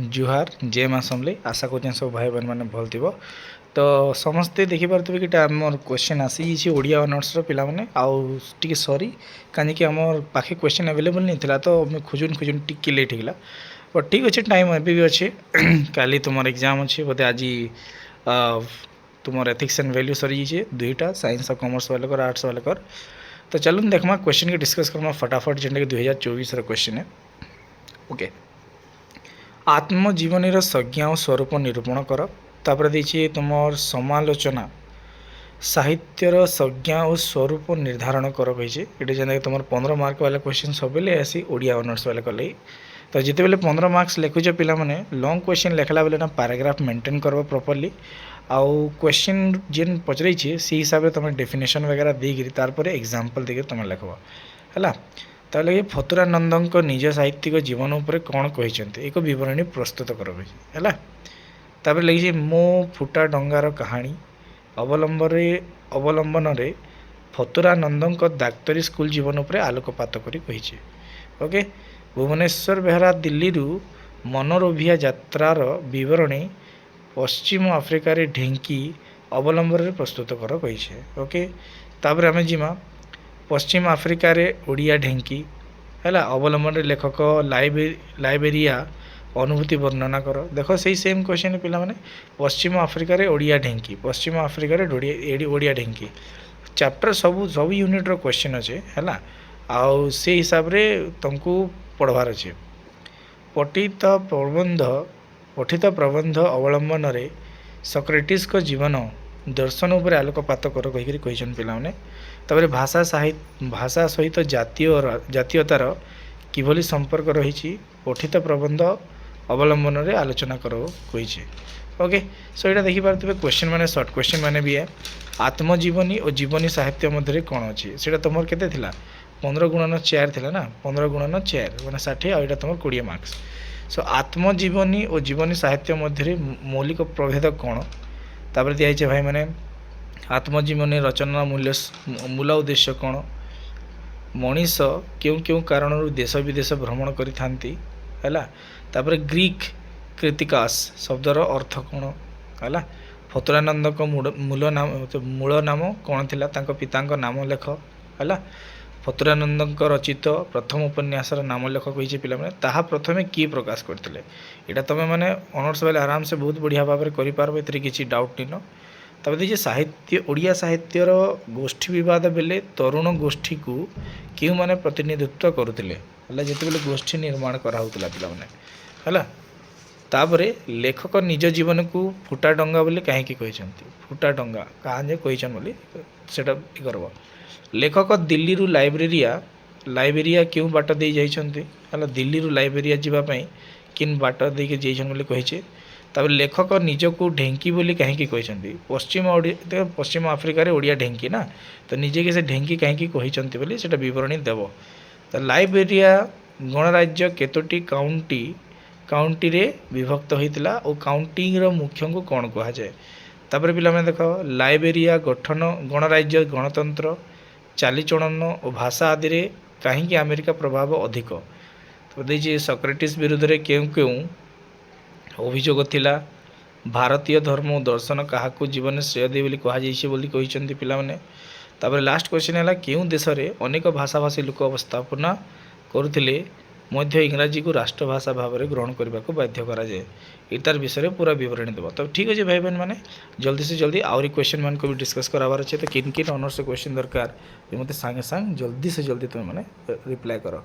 जुहार जय माँ समले आशा कर सब भाई बहन मैंने भल थी तो समस्ते देखिपे कि आमर क्वेश्चन आसी ओडिया ऑनर्स पिला माने आउ टिके सॉरी कहीं आमर पाखे क्वेश्चन अवेलेबल नहीं था तो खोजुन खोजुन टिके लेट होगा बट ठीक अच्छे टाइम एबी भी अच्छे काली तुम एग्जाम अच्छे बोधे आज तुम एथिक्स एंड वैल्यू सरी जाइए दुईटा साइंस और कॉमर्स वाले कर आर्ट्स वाले कर तो चलो देखमा क्वेश्चन के डिस्कस करमा फटाफट जेनटा कि 2024 क्वेश्चन है ओके आत्मजीवनी संज्ञा और स्वरूप निरूपण कर तापर देखिए तुम समालोचना साहित्यर संज्ञा और स्वरूप निर्धारण कर कही ये जेना तुम 15 मार्क वाला क्वेश्चन सब आसी ओडिया ऑनर्स वाले कले तो जिते बेले 15 मार्क्स लिखुच पे लंग क्वेश्चन लिखला बेले ना पैराग्राफ मेंटेन कर प्रॉपर्ली आउ क्वेश्चन जेन पचर से हिसाब से तुम डेफिनेशन वगैरह देकर तार एग्जांपल देकर तुम लिखब है ताले फतुरानंद निज साहित्यिक जीवन उपर कौन कहते एक बरणी प्रस्तुत कर तापर लगे मो फुटा डंगार कहानी अवलंबन फतुरानंद डाक्तरी स्कूल जीवन उपर आलोकपात कर ओके भुवनेश्वर बेहरा दिल्ली मनोरोभिया यात्रार बरणी पश्चिम आफ्रिकार ढेंकी अवलंबन प्रस्तुत कर कही ओके तापर आम जीमा पश्चिम आफ्रिकार ओडिया ढेंकी है अवलंबन लेखक लाइबेरिया अनुभूति वर्णना कर देख से सेम क्वेश्चन पिला माने पश्चिम आफ्रिकार ओडिया ढेंकी पश्चिम आफ्रिकार ओडिया ढेंकी चैप्टर सब सब यूनिट रो क्वेश्चन अच्छे है आउ से हिसाब रे तुमको पढ़वार अच्छे पठित प्रबंध अवलंबन सक्रेटिस को जीवन दर्शन उपर आलोकपात कर कही पिलाने तापर भाषा सहित जातीयतार किभली संपर्क रही पठित प्रबंध अवलंबन रे आलोचना कर कही ओके सो यहाँ देखिपे क्वेश्चन माने सर्ट क्वेश्चन माने भी है आत्मजीवनी और जीवनी साहित्य मध्य कौन अच्छी से तुम के 15 गुणन 4 थी ना 15 गुणन 4 मैंने 60 आईटा तुम 20 मार्क्स सो आत्मजीवनी और जीवनी साहित्य मध्य मौलिक प्रभेद कौन तापर दिखाई भाई मैंने आत्मजीवनी रचना मूल उद्देश्य कौन मनीष क्यों क्यों कारण देश विदेश भ्रमण करी है ग्रीक कृतिकास शब्दर अर्थ कौन है फतुरानंद को मूल नाम कौन थिला तांको पितांको नाम लेख है फतुरानंद रचित प्रथम उपन्यासर नाम लेख कही पे ताहा प्रथमे किए प्रकाश करते यहाँ तुम मैंने ऑनर्स वाले आराम से बहुत बढ़िया भाव में कर किसी डाउट नहीं तब देखिए साहित्य ओडिया साहित्यर गोष्ठी बद बेले तरुण गोष्ठी को क्यों मैंने प्रतिनिधित्व करुले जिते बेले गोष्ठी निर्माण कराला पे तापरे लेखक निज जीवन को फुटा डंगा बोली कहीं फुटा डंगा कहाँ कहन बोली से करब लेखक दिल्ली लाइब्रेरिया क्यों बाट दे जाइए दिल्ली लाइब्रेरिया जीवाई किन बाट देके जाइए कही तब लेखक निज को ढेंकी बोली कहीं कहते पश्चिम आफ्रिकार ओडिया ढेंकी ना तो निजे के से ढेंकी कहीं कहते बोली से बरणी देव तो लाइब्रेरिया गणराज्य केतोटी काउंटी रे विभक्त होता और काउंटी मुख्य को कौन कह जाए तापर पे देख लाइब्रेरिया गठन गणराज्य गणतंत्र चालीचलन और भाषा आदि रे कहीं अमेरिका प्रभाव अधिक तो देखिए सक्रेटिस विरुद्ध रे क्यों क्यों अभियोग थिला भारतीय धर्म और दर्शन क्या जीवन श्रेय दे बोली कहते पे लास्ट क्वेश्चन है क्यों देश में अनेक भाषाभाषी लोक अवस्थापना करुले मध्य इंग्राजी को राष्ट्रभाषा भाव में ग्रहण करने को बाध्य कराए तार विषय पूरा बरणी देव तो ठीक अच्छे भाई बहन मैंने जल्दी से जल्दी आहरी क्वेश्चन मान को भी डिस्कस करार अच्छे तो किन किन ऑनर्स क्वेश्चन दरकार ये मत सांगे सांग जल्दी से जल्दी तुम मैंने रिप्लाई कर।